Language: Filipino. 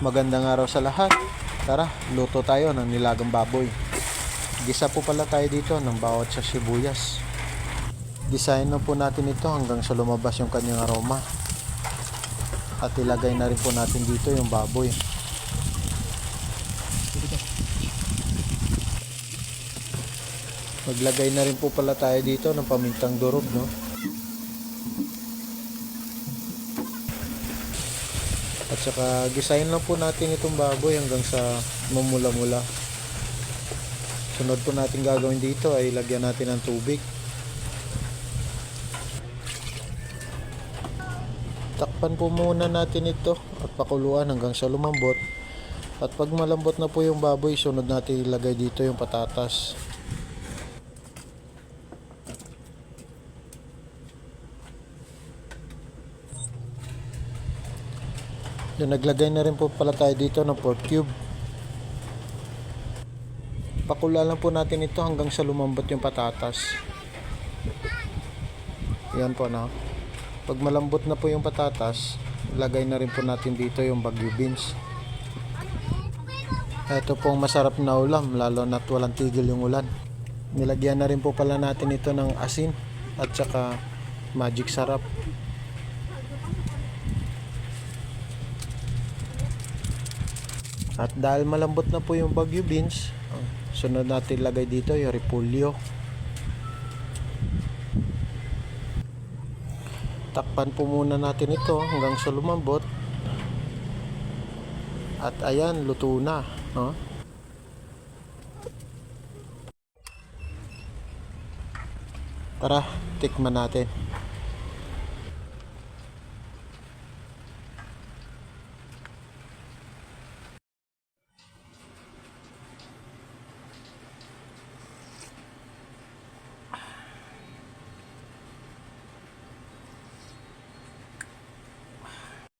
Magandang araw sa lahat. Tara, luto tayo ng nilagang baboy. Gisa po pala tayo dito ng bawat sa sibuyas. Gisahin na po natin ito hanggang sa lumabas yung kanyang aroma. At ilagay na rin po natin dito yung baboy. Maglagay na rin po pala tayo dito ng pamintang durog, no? At saka gisahin lang po natin itong baboy hanggang sa mamula-mula. Sunod po natin gagawin dito ay lagyan natin ng tubig. Takpan po muna natin ito at pakuluan hanggang sa lumambot. At pag malambot na po yung baboy, sunod natin ilagay dito yung patatas. Yung naglagay na rin po pala tayo dito ng pork cube. Pakuluan lang po natin ito hanggang sa lumambot yung patatas. Yan po, no? Pag malambot na po yung patatas, ilagay na rin po natin dito yung Baguio beans. Ito pong masarap na ulam, lalo na't walang tigil yung ulan. Nilagyan na rin po pala natin ito ng asin at saka magic sarap. At dahil malambot na po yung Baguio beans, sunod natin ilagay dito yung repolyo. Takpan po muna natin ito hanggang sa lumambot. At ayan, luto na, no? Tara, tikman natin.